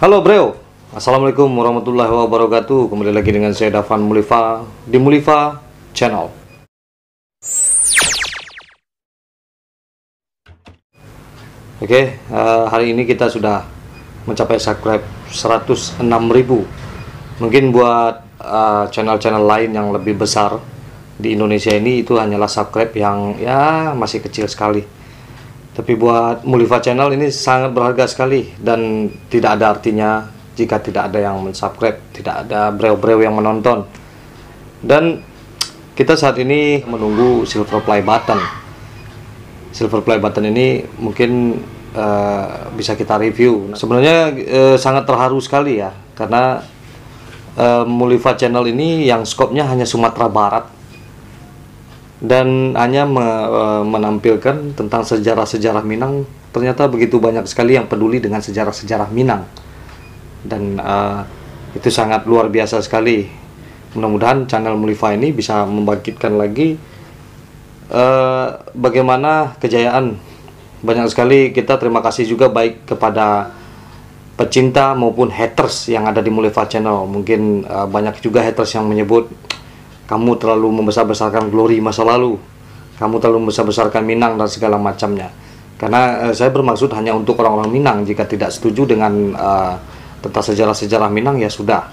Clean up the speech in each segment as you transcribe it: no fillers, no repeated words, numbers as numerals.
Halo bro, Assalamualaikum warahmatullahi wabarakatuh. Kembali lagi dengan saya Dafan Mulifa di Mulifa Channel. Oke, hari ini kita sudah mencapai subscribe 106.000. Mungkin buat channel-channel lain yang lebih besar di Indonesia ini itu hanyalah subscribe yang ya masih kecil sekali. Tapi buat Mulifa Channel ini sangat berharga sekali, dan tidak ada artinya jika tidak ada yang mensubscribe, tidak ada breo-breo yang menonton. Dan kita saat ini menunggu silver play button. Silver play button ini mungkin bisa kita review. Sebenarnya sangat terharu sekali ya, karena Mulifa Channel ini yang skopnya hanya Sumatera Barat dan hanya menampilkan tentang sejarah-sejarah Minang. Ternyata begitu banyak sekali yang peduli dengan sejarah-sejarah Minang, dan itu sangat luar biasa sekali. Mudah-mudahan channel Mulifa ini bisa membangkitkan lagi bagaimana kejayaan. Banyak sekali kita terima kasih juga baik kepada pecinta maupun haters yang ada di Mulifa Channel. Mungkin banyak juga haters yang menyebut kamu terlalu membesar-besarkan glory masa lalu, kamu terlalu membesar-besarkan Minang dan segala macamnya. Karena saya bermaksud hanya untuk orang-orang Minang. Jika tidak setuju dengan tentang sejarah-sejarah Minang, ya sudah,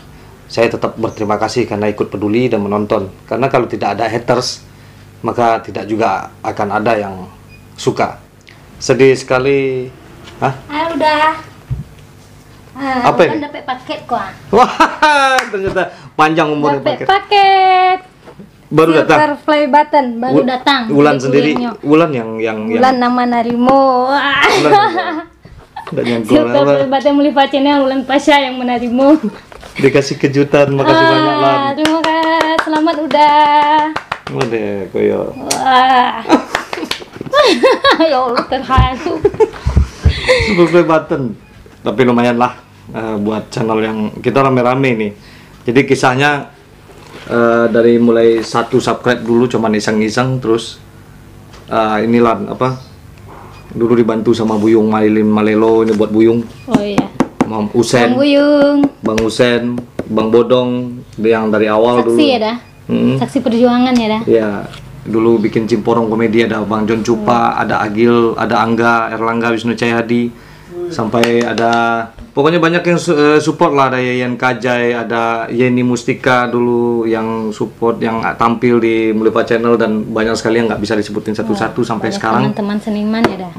saya tetap berterima kasih karena ikut peduli dan menonton. Karena kalau tidak ada haters, maka tidak juga akan ada yang suka. Sedih sekali. Hah? Udah. Apa ini? Dapat paket kok. Wah, ternyata panjang umurnya Dapat paket. paket. Baru datang. Silver play button baru datang. Wulan Dari sendiri. kurirnya. Wulan yang Wulan nama Narimo. Udah yang Silver play button Mulifa Channel, Wulan Pasha yang menarimo. Dikasih kejutan, makasih banyak lah. Terima kasih. Selamat udah. Udah koyo. Wah. Ya Allah, terharu. Silver play button. Tapi lumayan lah buat channel yang kita rame-rame nih. Jadi kisahnya dari mulai satu subscribe dulu cuman iseng-iseng, terus inilah apa, dulu dibantu sama Buyung Marilin Malelo ini buat Buyung. Oh iya. Mam Usen, Bang Buyung. Bang Usen, Bang Bodong yang dari awal Saksi dulu. ya dah. Saksi perjuangan ya dah. Ya, dulu bikin Cimporong komedi ada Bang John Cupa, ada Agil, ada Angga, Erlangga, Wisnu Cahyadi, sampai ada pokoknya banyak yang support lah. Ada Yayan Kajai, ada Yeni Mustika dulu yang support, yang tampil di Mulifa Channel, dan banyak sekali yang nggak bisa disebutin satu-satu sampai Banyak sekarang. teman-teman seniman ya dah.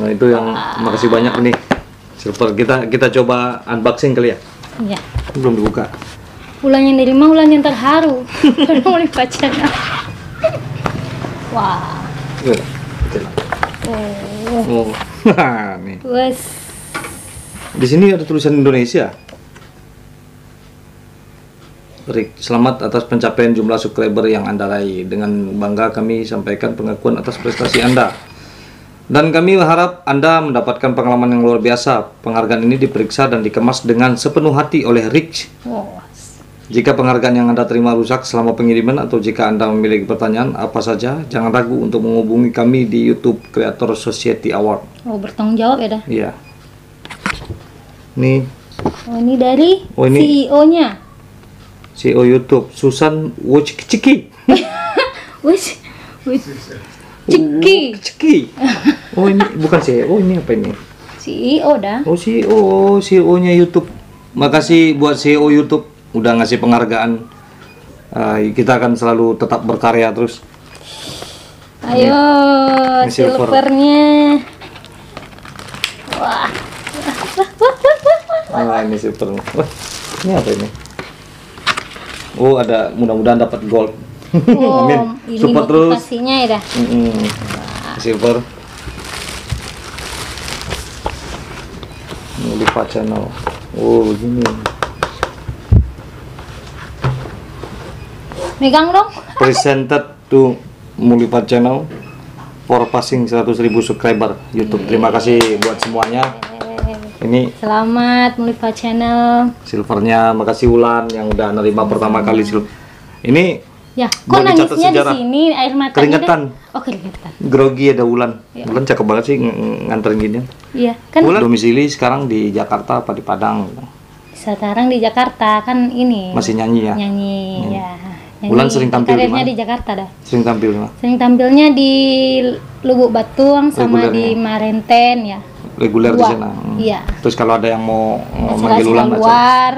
Nah itu yang makasih banyak nih. Silver kita coba unboxing kali ya. Iya. Belum dibuka. Ulan yang nerima, ulan yang terharu. Karena Mulifa Channel. Wah. Oh. Nih. Wes. Di sini ada tulisan Indonesia. Rick, selamat atas pencapaian jumlah subscriber yang Anda raih. Dengan bangga kami sampaikan pengakuan atas prestasi Anda. Dan kami harap Anda mendapatkan pengalaman yang luar biasa. Penghargaan ini diperiksa dan dikemas dengan sepenuh hati oleh Rick. Oh. Jika penghargaan yang Anda terima rusak selama pengiriman, atau jika Anda memiliki pertanyaan apa saja, jangan ragu untuk menghubungi kami di YouTube Creator Society Award. Oh, bertanggung jawab ya dah. Iya. Nih. Oh, ini dari Oh, ini CEO-nya. CEO YouTube Susan Wojcicki. Wes. Ciki. Ciki. Oh, ini bukan CEO, ini apa ini? CEO dah. Oh, CEO-nya YouTube. Makasih buat CEO YouTube udah ngasih penghargaan. Kita akan selalu tetap berkarya terus. Ayo, Ini silver. silvernya. Wah. Ini silver. Wah, ini apa ini? Oh, ada, mudah-mudahan dapat gold. Oh, Amin. ini Support terus. motivasinya ya dah. Silver. Mulifa Channel. Oh, begini. Megang dong. Presented to Mulifa Channel for passing 100.000 subscriber YouTube. Terima kasih buat semuanya. Ini Selamat Mulifa Channel. silvernya, makasih Wulan yang udah nerima pertama kali silver. Ini Ya, kok Buat dicatat nangisnya di sejarah. sini air matanya? Keringetan. Oh, keringetan. Grogi ada Wulan. Ya. Wulan cakep banget sih nganterin ginian. Iya, kan Wulan domisili sekarang di Jakarta apa di Padang? sekarang di Jakarta kan ini. Masih nyanyi ya? Nyanyi, ya. Nyanyi. Wulan sering tampil di Karirnya mana? di Jakarta dah. Sering tampil di mana? Sering tampilnya di Lubuk Batuang sama Regulernya. di Marenten ya. Reguler di Dua. sana. Iya. Terus kalau ada yang mau Acara manggil Wulan, luar.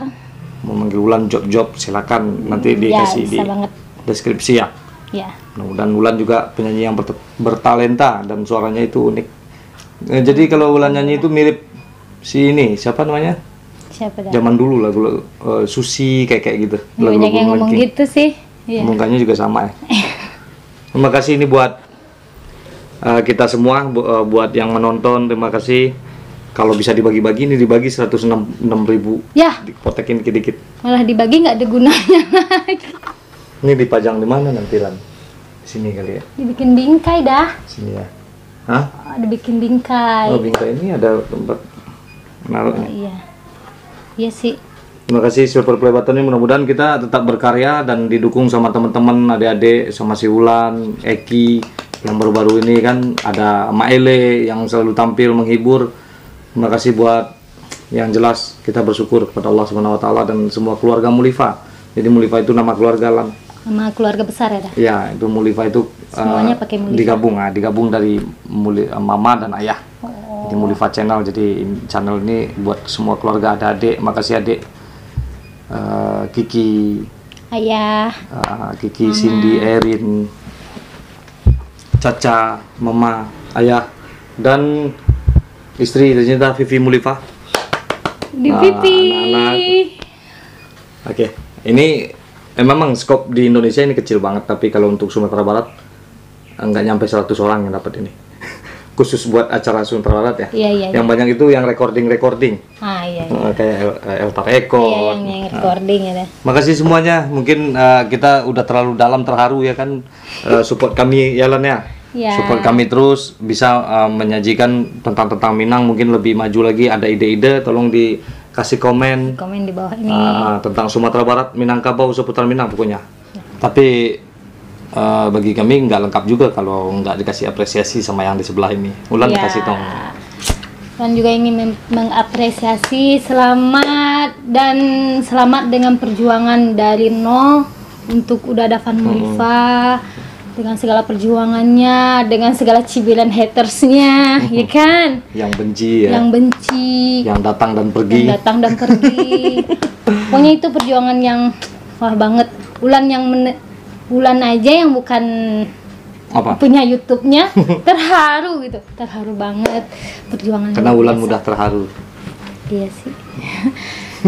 mau manggil Wulan job-job, silakan nanti Ya, dikasih di bisa banget. deskripsi ya. Ya. Mudah-mudahan Wulan juga penyanyi yang bertalenta dan suaranya itu unik. Jadi kalau Wulan nyanyi itu mirip si ini, siapa namanya? Siapa dah? Zaman dulu lagu Susi kayak gitu. Banyak yang ngomong gitu sih. Iya. Mukanya juga sama ya. Terima kasih ini buat kita semua, buat yang menonton. Terima kasih. Kalau bisa dibagi-bagi, ini dibagi 106.000. Ya, Potekin dikit-dikit. malah dibagi nggak ada gunanya lagi. Ini dipajang di mana nanti Lan? Sini kali ya. Dibikin bingkai dah. Sini ya. Hah? Dibikin bingkai. Oh, bingkai ini ada tempat naruhnya. Iya. Iya sih. Terima kasih Silver Play Button ini, mudah-mudahan kita tetap berkarya dan didukung sama teman-teman, adik-adik, sama si Wulan, Eki yang baru-baru ini kan ada Maele yang selalu tampil menghibur. Terima kasih buat yang jelas kita bersyukur kepada Allah Subhanahu wa taala dan semua keluarga Mulifa. Jadi Mulifa itu nama keluarga Lan. Nama keluarga besar ya dah. Ya, itu Mulifa itu Semuanya pakai Mulifa. digabung dari mama dan ayah. Oh. Jadi Mulifa Channel, jadi channel ini buat semua keluarga, ada adik, makasih adik. Kiki, Ayah. Kiki, Cindy, Erin, Caca, Mama, Ayah, dan istri tercinta Vivi Mulifa. Di Nah, pipi. anak-anak. Oke, ini memang skop di Indonesia ini kecil banget, tapi kalau untuk Sumatera Barat nggak nyampe 100 orang yang dapat ini. Khusus buat acara Sumatera Barat ya. Iya, iya. Yang banyak itu yang recording. Ah, iya. Iya, Kayak Eltar Eko. yang recording ya dah. Makasih semuanya. Mungkin kita udah terlalu dalam terharu ya kan. Support kami ya Lan ya. Ya. Support kami terus, bisa menyajikan tentang Minang, mungkin lebih maju lagi. Ada ide-ide, tolong dikasih komen Komen di bawah ini. tentang Sumatera Barat, Minangkabau, seputar Minang pokoknya. Tapi bagi kami nggak lengkap juga kalau nggak dikasih apresiasi sama yang di sebelah ini. Ulan Ya. kasih dong. Dan juga ingin mengapresiasi selamat dengan perjuangan dari nol untuk udah ada Van Mulifa dengan segala perjuangannya, dengan segala cibiran hatersnya, ya kan? Yang benci ya. Yang benci, Yang datang dan pergi. yang datang dan pergi. Pokoknya itu perjuangan yang wah banget. Ulan aja yang bukan Apa? punya YouTube-nya terharu gitu, terharu banget perjuangannya. Karena luar Ulan biasa. mudah terharu. Iya sih.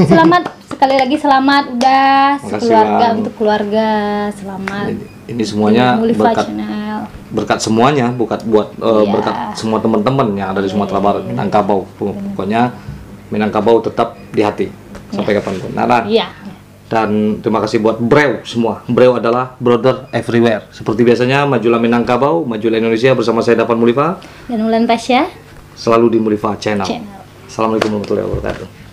Selamat sekali lagi, selamat udah Makasih, sekeluarga, Lan. untuk keluarga selamat. Ini semuanya Mulifa berkat Channel. semuanya, buat Iya. berkat semua teman-teman yang ada di Sumatera Barat, Minangkabau. Pokoknya Minangkabau tetap di hati sampai kapanpun. Nah, Iya. dan terima kasih buat Breu semua. Breu adalah brother everywhere. Seperti biasanya, majulah Minangkabau, majulah Indonesia bersama saya Davan Mulifa. Dan Ulan Tasya Selalu di Mulifa Channel. Channel. Assalamualaikum warahmatullahi wabarakatuh.